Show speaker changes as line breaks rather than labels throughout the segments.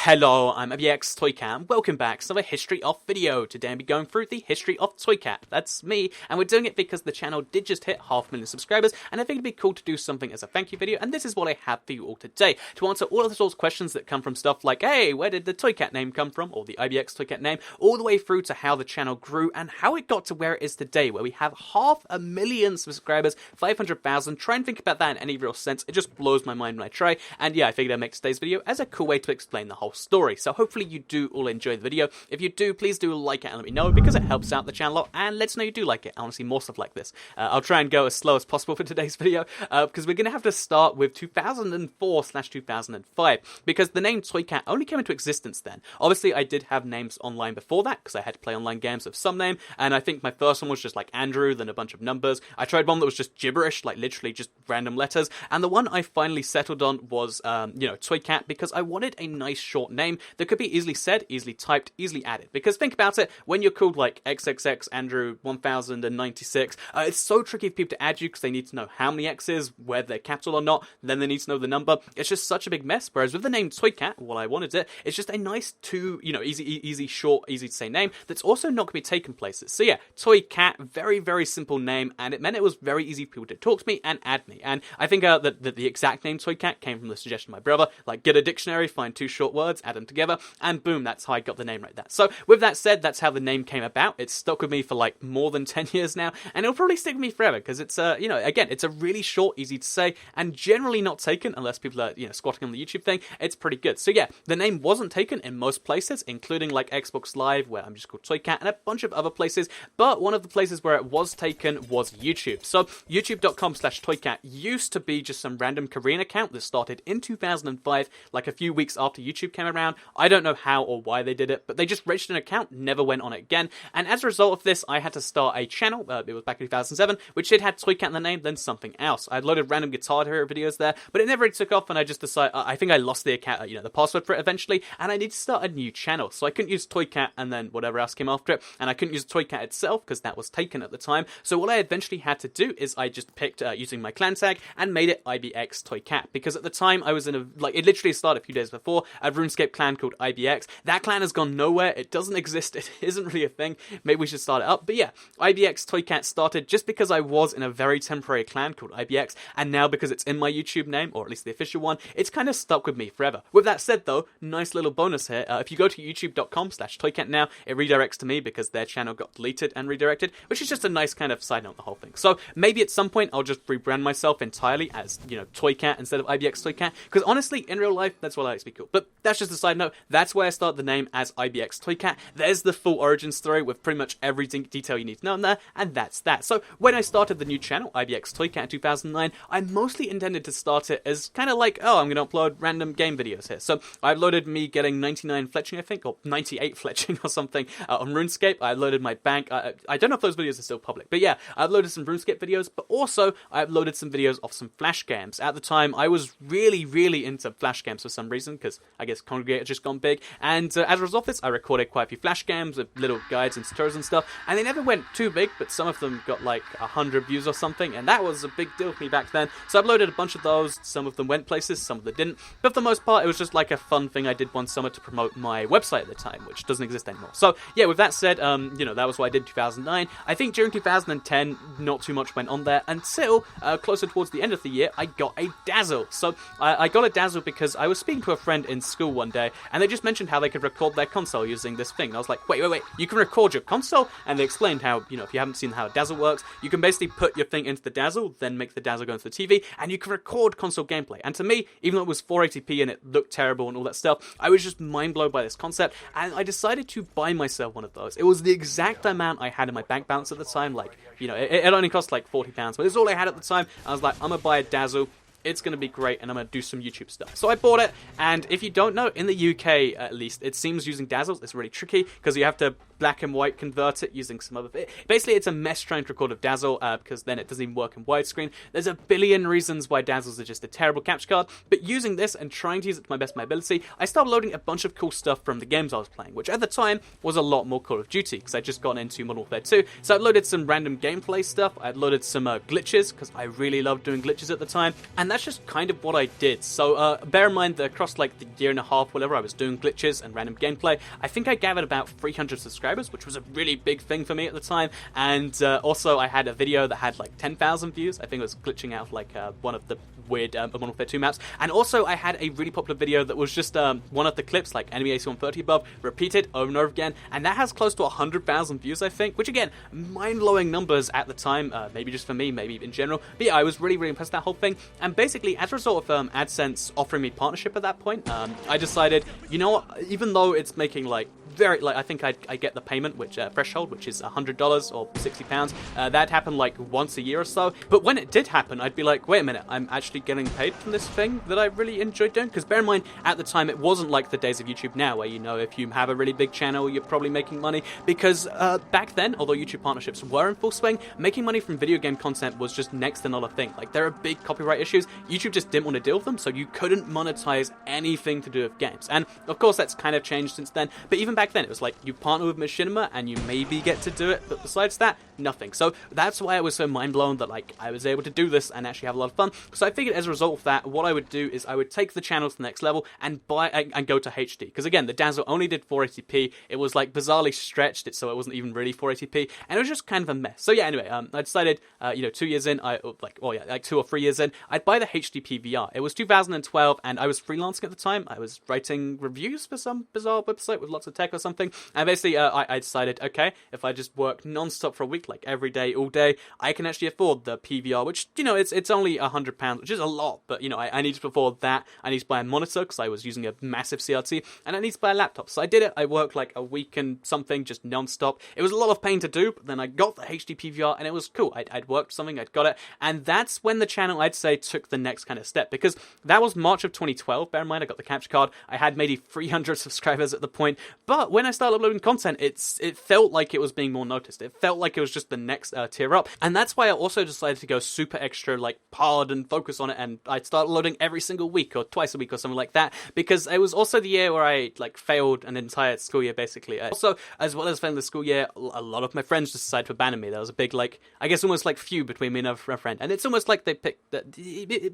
Hello, I'm ibxtoycat, and welcome back to another History of video. Today I'll be going through the history of Toycat. That's me, and we're doing it because the channel did just hit 500,000 subscribers, and I think it'd be cool to do something as a thank you video, and this is what I have for you all today. To answer all of the sorts of questions that come from stuff like, hey, where did the Toycat name come from, or the ibxtoycat name, all the way through to how the channel grew, and how it got to where it is today, where we have 500,000 subscribers, 500,000. Try and think about that in any real sense. It just blows my mind when I try, and yeah, I figured I'd make today's video as a cool way to explain the whole story. So hopefully you do all enjoy the video. If you do, please do like it and let me know, because it helps out the channel a lot and lets know you do like it. I want to see more stuff like this. I'll try and go as slow as possible for today's video, because we're going to have to start with 2004/2005, because the name Toycat only came into existence then. Obviously, I did have names online before that, because I had to play online games of some name, and I think my first one was just like Andrew, then a bunch of numbers. I tried one that was just gibberish, like literally just random letters, and the one I finally settled on was, Toycat, because I wanted a nice short name that could be easily said, easily typed, easily added. Because think about it, when you're called like XXX Andrew 1096, it's so tricky for people to add you because they need to know how many X's, whether they're capital or not, then they need to know the number. It's just such a big mess. Whereas with the name Toycat, well, I wanted it's just a nice easy, short, easy to say name that's also not going to be taken places. So yeah, Toycat, very, very simple name, and it meant it was very easy for people to talk to me and add me. And I think that the exact name Toycat came from the suggestion of my brother, like get a dictionary, find two short words, add them together, and boom, that's how I got the name like that. So with that said, that's how the name came about. It's stuck with me for like more than 10 years now, and it'll probably stick with me forever, because it's again, it's a really short, easy to say, and generally not taken unless people are squatting on the YouTube thing. It's pretty good. So yeah, the name wasn't taken in most places, including like Xbox Live, where I'm just called Toycat, and a bunch of other places, but one of the places where it was taken was YouTube. So youtube.com/Toycat used to be just some random Korean account that started in 2005, like a few weeks after YouTube came around. I don't know how or why they did it, but they just registered an account, never went on it again, and as a result of this, I had to start a channel. It was back in 2007, which it had Toycat in the name, then something else. I had loaded random Guitar Hero videos there, but it never really took off, and I just decided, I think I lost the account, the password for it eventually, and I need to start a new channel, so I couldn't use Toycat and then whatever else came after it, and I couldn't use Toycat itself, because that was taken at the time, so what I eventually had to do is I just picked, using my clan tag, and made it ibxtoycat, because at the time I was in a, it literally started a few days before, a RuneScape clan called IBX. That clan has gone nowhere, it doesn't exist, it isn't really a thing, maybe we should start it up, but yeah, ibxtoycat started just because I was in a very temporary clan called IBX, and now because it's in my YouTube name, or at least the official one, it's kind of stuck with me forever. With that said though, nice little bonus here, if you go to youtube.com/Toycat now, it redirects to me because their channel got deleted and redirected, which is just a nice kind of side note on the whole thing. So maybe at some point I'll just rebrand myself entirely as, Toycat instead of ibxtoycat, because honestly, in real life, that's what I like to be cool. But that's just a side note. That's where I started the name as ibxtoycat. There's the full origin story with pretty much every detail you need to know in there, and that's that. So when I started the new channel, ibxtoycat in 2009, I mostly intended to start it as kind of like, oh, I'm going to upload random game videos here. So I uploaded me getting 99 fletching, I think, or 98 fletching or something on RuneScape. I uploaded my bank. I don't know if those videos are still public, but yeah, I uploaded some RuneScape videos, but also I uploaded some videos of some Flash games. At the time, I was really, really into Flash games for some reason, because I guess Congregate had just gone big, and as a result of this, I recorded quite a few Flash games with little guides and tutorials and stuff, and they never went too big, but some of them got like 100 views or something, and that was a big deal for me back then, so I uploaded a bunch of those. Some of them went places, some of them didn't, but for the most part, it was just like a fun thing I did one summer to promote my website at the time, which doesn't exist anymore. So yeah, with that said, that was what I did in 2009. I think during 2010, not too much went on there until closer towards the end of the year, I got a Dazzle. So I got a Dazzle because I was speaking to a friend in school one day, and they just mentioned how they could record their console using this thing. And I was like, wait, you can record your console? And they explained how, if you haven't seen how a Dazzle works, you can basically put your thing into the Dazzle, then make the Dazzle go into the TV, and you can record console gameplay. And to me, even though it was 480p and it looked terrible and all that stuff, I was just mind blown by this concept, and I decided to buy myself one of those. It was the exact amount I had in my bank balance at the time, like, it only cost like £40, but it's all I had at the time. I was like, I'm gonna buy a Dazzle. It's going to be great, and I'm going to do some YouTube stuff. So I bought it, and if you don't know, in the UK at least, it seems using Dazzles is really tricky, because you have to black and white convert it using some other... Basically, it's a mess trying to record with Dazzle, because then it doesn't even work in widescreen. There's a billion reasons why Dazzles are just a terrible capture card, but using this and trying to use it to my best of my ability, I started loading a bunch of cool stuff from the games I was playing, which at the time was a lot more Call of Duty, because I'd just gotten into Modern Warfare 2. So I loaded some random gameplay stuff, I loaded some glitches, because I really loved doing glitches at the time, and that's just kind of what I did. So bear in mind that across like the year and a half, whatever, I was doing glitches and random gameplay, I think I gathered about 300 subscribers, which was a really big thing for me at the time. And also I had a video that had like 10,000 views. I think it was glitching out like one of the weird Modern Warfare 2 maps. And also I had a really popular video that was just one of the clips, like enemy AC-130 above, repeated over and over again, and that has close to 100,000 views, I think, which again, mind-blowing numbers at the time, maybe just for me, maybe in general. But yeah, I was really impressed with that whole thing. And basically, as a result of AdSense offering me partnership at that point, I decided, you know what, even though it's making like I think I get the payment threshold, which is $100 or £60. That happened like once a year or so. But when it did happen, I'd be like, wait a minute, I'm actually getting paid from this thing that I really enjoyed doing. Because bear in mind, at the time, it wasn't like the days of YouTube now, where, you know, if you have a really big channel, you're probably making money. Because back then, although YouTube partnerships were in full swing, making money from video game content was just next to not a thing. Like, there are big copyright issues. YouTube just didn't want to deal with them, so you couldn't monetize anything to do with games. And of course, that's kind of changed since then. But even back then, it was like you partner with Machinima and you maybe get to do it, but besides that, nothing. So that's why I was so mind blown that like I was able to do this and actually have a lot of fun. So I figured as a result of that, what I would do is I would take the channel to the next level and go to HD. Because again, the Dazzle only did 480p. It was like bizarrely stretched it so it wasn't even really 480p, and it was just kind of a mess. So yeah, anyway, I decided 2 years in, like 2 or 3 years in, I'd buy the HD PVR. It was 2012 and I was freelancing at the time. I was writing reviews for some bizarre website with lots of tech or something. And basically, I decided, okay, if I just work non-stop for a week, like every day, all day, I can actually afford the PVR, which, you know, it's only £100, which is a lot, but, you know, I need to afford that. I need to buy a monitor, because I was using a massive CRT, and I need to buy a laptop. So I did it. I worked like a week and something, just non-stop. It was a lot of pain to do, but then I got the HD PVR, and it was cool. I'd worked something, I'd got it, and that's when the channel, I'd say, took the next kind of step, because that was March of 2012. Bear in mind, I got the capture card. I had maybe 300 subscribers at the point, but when I started uploading content, it felt like it was being more noticed. It felt like it was just the next tier up, and that's why I also decided to go super extra, like, hard and focus on it, and I started loading every single week or twice a week or something like that, because it was also the year where I like failed an entire school year, basically. Also, as well as failing the school year, a lot of my friends just decided to abandon me. There was a big, like, I guess almost like feud between me and a friend, and it's almost like they picked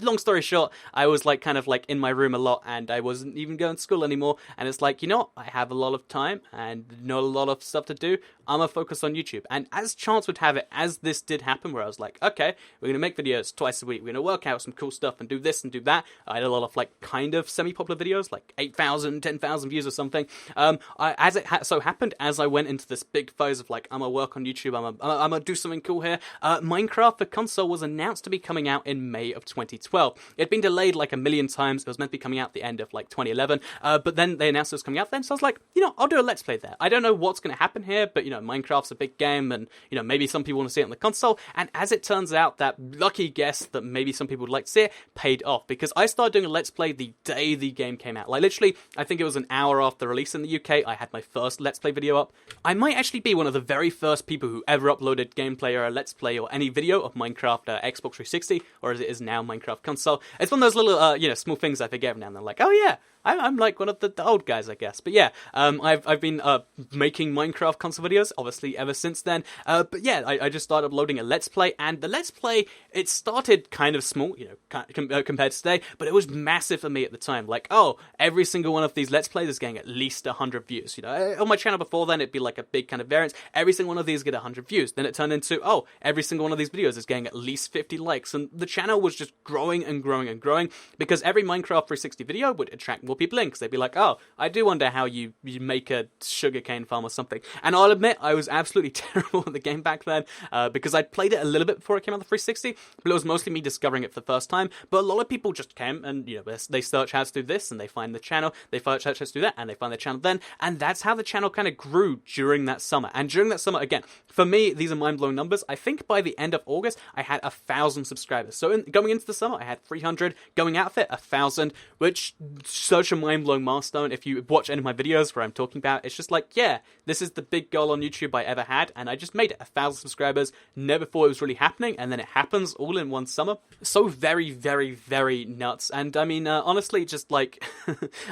long story short, I was like kind of like in my room a lot, and I wasn't even going to school anymore, and it's like, you know what? I have a lot of time and not a lot of stuff to do. I'm gonna focus on YouTube. And as chance would have it, as this did happen, where I was like, okay, we're gonna make videos twice a week, we're gonna work out some cool stuff and do this and do that. I had a lot of like kind of semi-popular videos, like 8,000, 10,000 views or something. As it so happened, as I went into this big phase of like, I'm gonna work on YouTube, I'm gonna do something cool here, Minecraft for console was announced to be coming out in May of 2012. It'd been delayed like a million times. It was meant to be coming out at the end of like 2011, but then they announced it was coming out then, so I was like, you know, I'll do a Let's Play there. I don't know what's gonna happen here, but you know, Minecraft's a big game, and you know, maybe some people want to see it on the console, and as it turns out, that lucky guess that maybe some people would like to see it paid off, because I started doing a Let's Play the day the game came out. Like literally, I think it was an hour after release in the UK, I had my first Let's Play video up. I might actually be one of the very first people who ever uploaded gameplay or a Let's Play or any video of Minecraft Xbox 360, or as it is now, Minecraft console. It's one of those little, small things I forget every now and then, like, oh yeah, I'm like one of the old guys, I guess. But yeah, I've been making Minecraft console videos, obviously, ever since then. But yeah, I just started uploading a Let's Play, and the Let's Play, it started kind of small, you know, compared to today, but it was massive for me at the time. Like, oh, every single one of these Let's Plays is getting at least 100 views. You know, on my channel before then, it'd be like a big kind of variance. Every single one of these get 100 views. Then it turned into, oh, every single one of these videos is getting at least 50 likes, and the channel was just growing and growing and growing, because every Minecraft 360 video would attract more people in, because they'd be like, oh, I do wonder how you make a sugarcane farm or something. And I'll admit, I was absolutely terrible at the game back then, because I'd played it a little bit before it came on the 360, but it was mostly me discovering it for the first time. But a lot of people just came and, you know, they search how to do this, and they find the channel, they search how to do that, and they find the channel then, and that's how the channel kind of grew during that summer. And during that summer, again, for me, these are mind-blowing numbers. I think by the end of August, I had 1,000 subscribers. So going into the summer, I had 300, going out of it, 1,000, which such a mind-blowing milestone. If you watch any of my videos where I'm talking about, it's just like, yeah, this is the big goal on YouTube I ever had, and I just made it 1,000 subscribers. Never thought it was really happening, and then it happens all in one summer. So very, very, very nuts. And I mean, honestly, just like,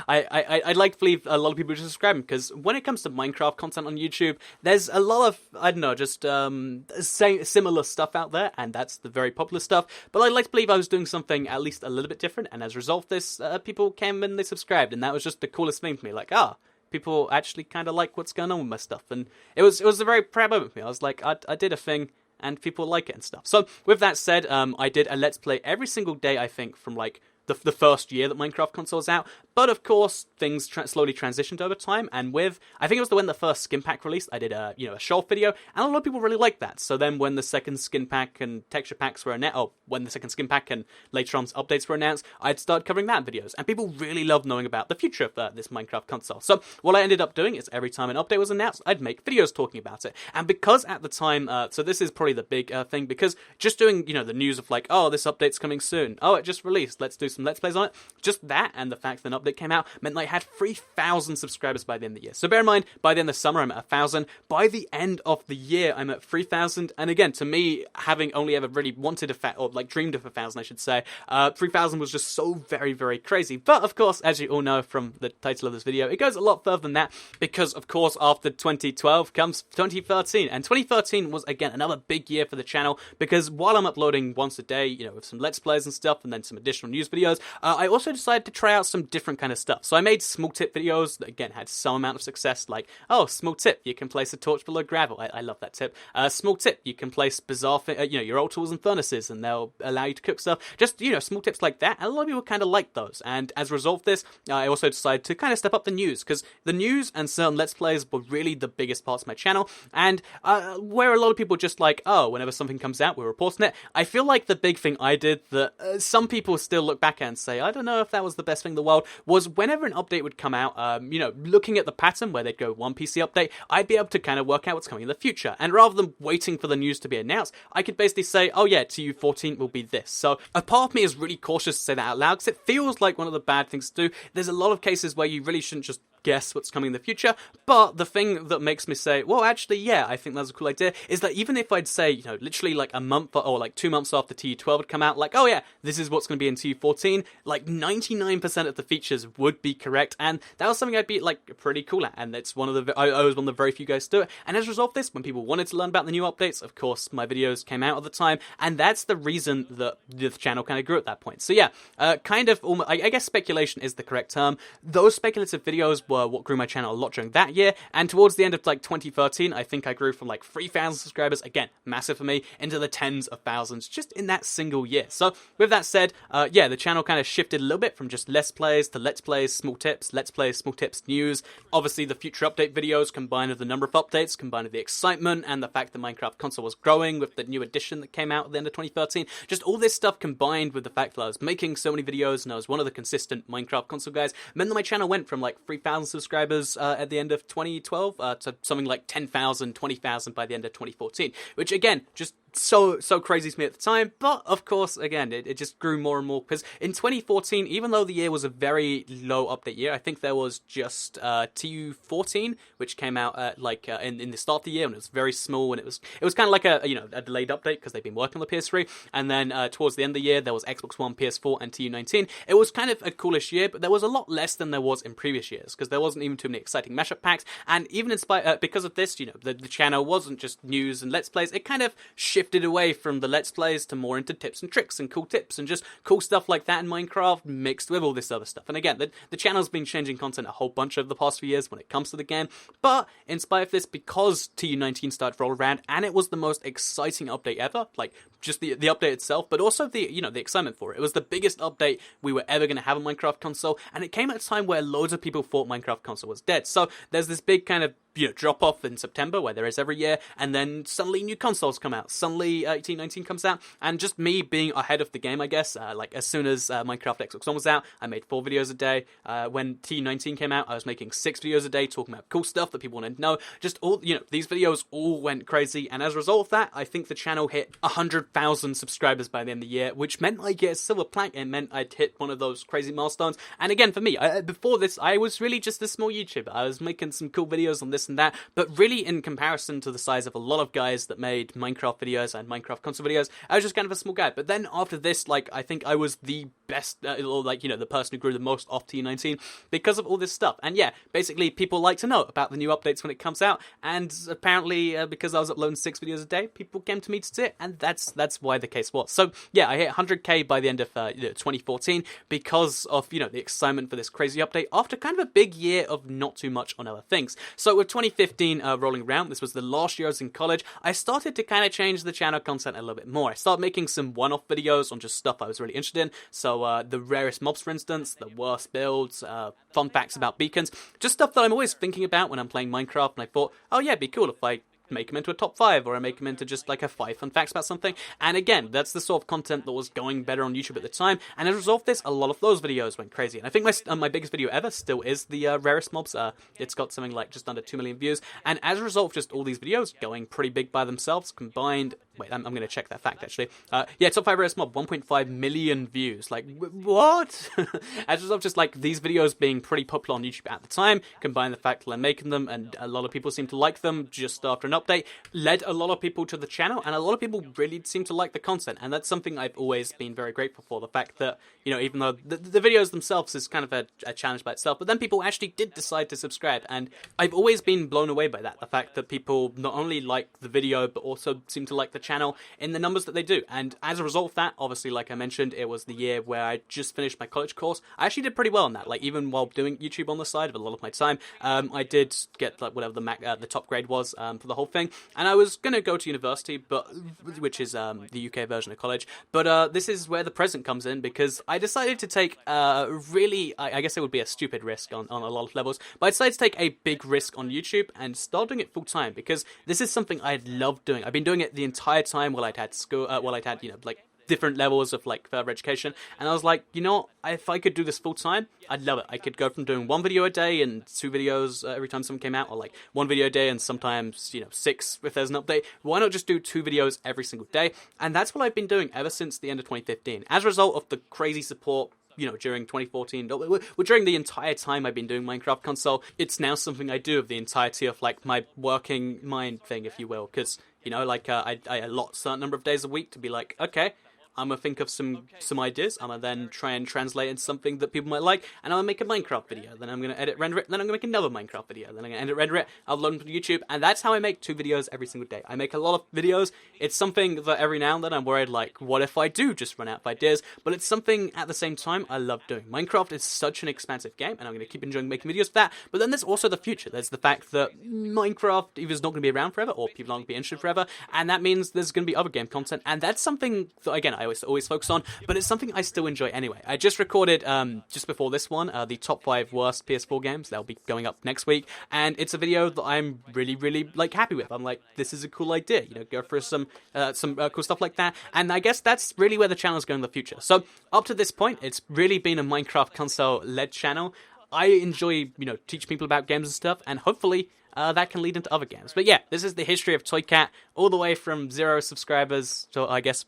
I'd like to believe a lot of people just subscribe, because when it comes to Minecraft content on YouTube, there's a lot of, I don't know, just similar stuff out there, and that's the very popular stuff. But I'd like to believe I was doing something at least a little bit different, and as a result of this, people came and they subscribed, and that was just the coolest thing to me. Like, people actually kind of like what's going on with my stuff, and it was a very proud moment for me. I was like, I did a thing, and people like it and stuff. So with that said, I did a Let's Play every single day, I think, from like the first year that Minecraft console was out. But of course, things slowly transitioned over time, and I think it was when the first skin pack released, I did a short video, and a lot of people really liked that. So then when the second skin pack and texture packs were announced, when the second skin pack and later on updates were announced, I'd start covering that in videos, and people really loved knowing about the future of this Minecraft console. So what I ended up doing is every time an update was announced, I'd make videos talking about it. And because at the time, so this is probably the big thing, because just doing, the news of like, this update's coming soon, it just released, let's do some Let's Plays on it, just that and the fact that an update came out meant that I had 3,000 subscribers by the end of the year. So bear in mind, by the end of the summer I'm at 1,000, by the end of the year I'm at 3,000, and again, to me, having only ever really wanted dreamed of 1,000, I should say, 3,000 was just so very, very crazy. But of course, as you all know from the title of this video, it goes a lot further than that, because of course after 2012 comes 2013, and 2013 was again another big year for the channel, because while I'm uploading once a day, with some Let's Plays and stuff, and then some additional news videos, I also decided to try out some different kind of stuff. So I made small tip videos that, again, had some amount of success, like, small tip, you can place a torch below gravel. I love that tip. Small tip, you can place bizarre, your old tools and furnaces, and they'll allow you to cook stuff. Just, small tips like that, and a lot of people kind of like those. And as a result of this, I also decided to kind of step up the news, because the news and certain Let's Plays were really the biggest parts of my channel, and where a lot of people just like, whenever something comes out, we're reporting it. I feel like the big thing I did that some people still look back at and say, I don't know if that was the best thing in the world, was whenever an update would come out, looking at the pattern where they'd go one PC update, I'd be able to kind of work out what's coming in the future. And rather than waiting for the news to be announced, I could basically say, TU14 will be this. So a part of me is really cautious to say that out loud, because it feels like one of the bad things to do. There's a lot of cases where you really shouldn't just guess what's coming in the future, but the thing that makes me say, well, actually, yeah, I think that's a cool idea, is that even if I'd say, literally like a month or like 2 months after TU12 would come out, like, this is what's going to be in TU14, like 99% of the features would be correct, and that was something I'd be like pretty cool at, and it's I was one of the very few guys to do it. And as a result of this, when people wanted to learn about the new updates, of course, my videos came out at the time, and that's the reason that the channel kind of grew at that point. So yeah, I guess speculation is the correct term. Those speculative videos were what grew my channel a lot during that year, and towards the end of like 2013, I think I grew from like 3,000 subscribers, again, massive for me, into the tens of thousands just in that single year. So with that said, the channel kind of shifted a little bit from just Let's Plays to Let's Plays, small tips, Let's Plays, small tips, news. Obviously the future update videos combined with the number of updates, combined with the excitement and the fact that Minecraft console was growing with the new edition that came out at the end of 2013. Just all this stuff combined with the fact that I was making so many videos and I was one of the consistent Minecraft console guys meant that my channel went from like 3,000 subscribers at the end of 2012 to something like 10,000, 20,000 by the end of 2014, which again, just so crazy to me at the time. But of course, again, it just grew more and more, because in 2014, even though the year was a very low update year, I think there was just TU14, which came out in the start of the year, and it was very small, and it was kind of like a delayed update because they've been working on the PS3. And then towards the end of the year, there was Xbox One, PS4, and TU19. It was kind of a coolish year, but there was a lot less than there was in previous years, because there wasn't even too many exciting mashup packs. And even in spite because of this, the channel wasn't just news and Let's Plays. It kind of shifted away from the Let's Plays to more into tips and tricks and cool tips and just cool stuff like that in Minecraft mixed with all this other stuff. And again, the channel's been changing content a whole bunch over the past few years when it comes to the game. But in spite of this, because TU19 started to roll around, and it was the most exciting update ever, like just the update itself, but also the excitement for it. It was the biggest update we were ever going to have on Minecraft console, and it came at a time where loads of people thought Minecraft console was dead. So there's this big kind of drop off in September, where there is every year, and then suddenly new consoles come out, suddenly TU19 comes out, and just me being ahead of the game, I guess, like as soon as Minecraft Xbox One was out, I made 4 videos a day. When TU19 came out, I was making 6 videos a day talking about cool stuff that people wanted to know. Just all, these videos all went crazy, and as a result of that, I think the channel hit 100 100,000 subscribers by the end of the year, which meant I get a silver plaque. It meant I'd hit one of those crazy milestones. And again, for me, before this, I was really just a small YouTuber. I was making some cool videos on this and that, but really in comparison to the size of a lot of guys that made Minecraft videos and Minecraft console videos, I was just kind of a small guy. But then after this, like, I think I was the best, or like, you know, the person who grew the most off TU19 because of all this stuff. And yeah, basically people like to know about the new updates when it comes out, and apparently because I was uploading 6 videos a day, people came to me to see it, and that's why the case was. So yeah, I hit 100k by the end of 2014 because of, you know, the excitement for this crazy update after kind of a big year of not too much on other things. So with 2015 rolling around, this was the last year I was in college, I started to kind of change the channel content a little bit more. I started making some one-off videos on just stuff I was really interested in. So the rarest mobs, for instance, the worst builds, fun facts about beacons, just stuff that I'm always thinking about when I'm playing Minecraft, and I thought, oh yeah, it'd be cool if I make them into a top 5, or I make them into just like a 5 fun facts about something. And again, that's the sort of content that was going better on YouTube at the time, and as a result of this, a lot of those videos went crazy. And I think my biggest video ever still is the rarest mobs. It's got something like just under 2 million views, and as a result of just all these videos going pretty big by themselves, combined, wait, I'm going to check that fact actually. Yeah, top 5 rarest mob, 1.5 million views. Like, what? As a result of just like these videos being pretty popular on YouTube at the time, combine the fact that I'm making them and a lot of people seem to like them just after an update, led a lot of people to the channel, and a lot of people really seem to like the content, and that's something I've always been very grateful for. The fact that, you know, even though the videos themselves is kind of a challenge by itself, but then people actually did decide to subscribe, and I've always been blown away by that. The fact that people not only like the video, but also seem to like the channel in the numbers that they do. And as a result of that, obviously, like I mentioned, it was the year where I just finished my college course. I actually did pretty well on that. Like, even while doing YouTube on the side of a lot of my time, I did get like whatever the top grade was for the whole thing. And I was going to go to university, which is the UK version of college. But this is where the present comes in, because I decided to take really, I guess it would be a stupid risk on a lot of levels, but I decided to take a big risk on YouTube and start doing it full time, because this is something I loved doing. I've been doing it the entire time while I'd had school, you know, like different levels of like further education, and I was like, you know, if I could do this full time, I'd love it. I could go from doing 1 video a day and 2 videos every time something came out, or like 1 video a day and sometimes, you know, 6 if there's an update. Why not just do 2 videos every single day? And that's what I've been doing ever since the end of 2015. As a result of the crazy support, you know, during 2014, well, during the entire time I've been doing Minecraft console, it's now something I do of the entirety of like my working mind thing, if you will, because, you know, like I allot a certain number of days a week to be like, okay, I'm going to think of some ideas, I'm going to then try and translate into something that people might like, and I'm going to make a Minecraft video, then I'm going to edit, render it, then I'm going to make another Minecraft video, then I'm going to edit, render it, upload them to YouTube, and that's how I make 2 videos every single day. I make a lot of videos. It's something that every now and then I'm worried, like, what if I do just run out of ideas? But it's something, at the same time, I love doing. Minecraft is such an expansive game, and I'm going to keep enjoying making videos for that, but then there's also the future. There's the fact that Minecraft either is not going to be around forever, or people aren't going to be interested forever, and that means there's going to be other game content, and that's something that, again, I always focus on, but it's something I still enjoy anyway. I just recorded, just before this one, the top 5 worst PS4 games. That'll be going up next week, and it's a video that I'm really, like, happy with. I'm like, this is a cool idea, you know, go for some cool stuff like that, and I guess that's really where the channel is going in the future. So, up to this point, it's really been a Minecraft console-led channel. I enjoy, you know, teaching people about games and stuff, and hopefully that can lead into other games. But yeah, this is the history of Toycat, all the way from 0 subscribers, so I guess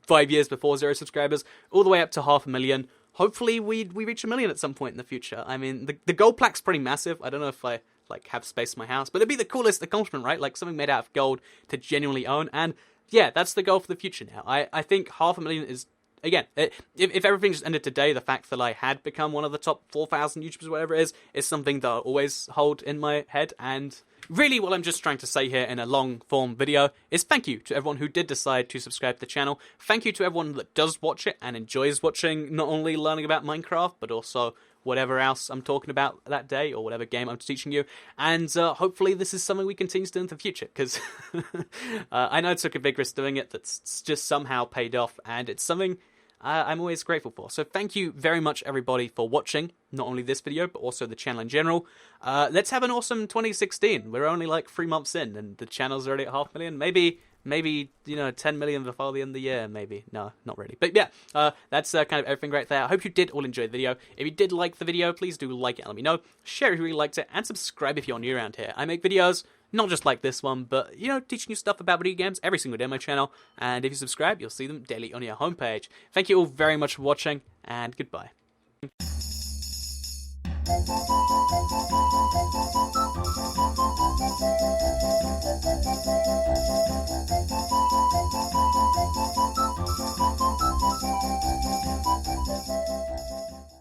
5 years before 0 subscribers, all the way up to 500,000. Hopefully we reach 1 million at some point in the future. I mean, the gold plaque's pretty massive. I don't know if I like have space in my house, but it'd be the coolest accomplishment, right? Like something made out of gold to genuinely own, and yeah, that's the goal for the future now. I think 500,000 is, again, if everything just ended today, the fact that I had become one of the top 4,000 YouTubers, whatever it is something that I'll always hold in my head. And really what I'm just trying to say here in a long-form video is thank you to everyone who did decide to subscribe to the channel. Thank you to everyone that does watch it and enjoys watching not only learning about Minecraft, but also whatever else I'm talking about that day, or whatever game I'm teaching you. And hopefully this is something we continue to do in the future, because I know I took a big risk doing it that's just somehow paid off, and it's something I'm always grateful for. So thank you very much, everybody, for watching, not only this video, but also the channel in general. Let's have an awesome 2016. We're only like 3 months in, and the channel's already at 500,000. Maybe, you know, 10 million before the end of the year, maybe. No, not really. But yeah, that's kind of everything right there. I hope you did all enjoy the video. If you did like the video, please do like it and let me know. Share if you really liked it, and subscribe if you're new around here. I make videos not just like this one, but, you know, teaching you stuff about video games every single day on my channel, and if you subscribe, you'll see them daily on your homepage. Thank you all very much for watching, and goodbye.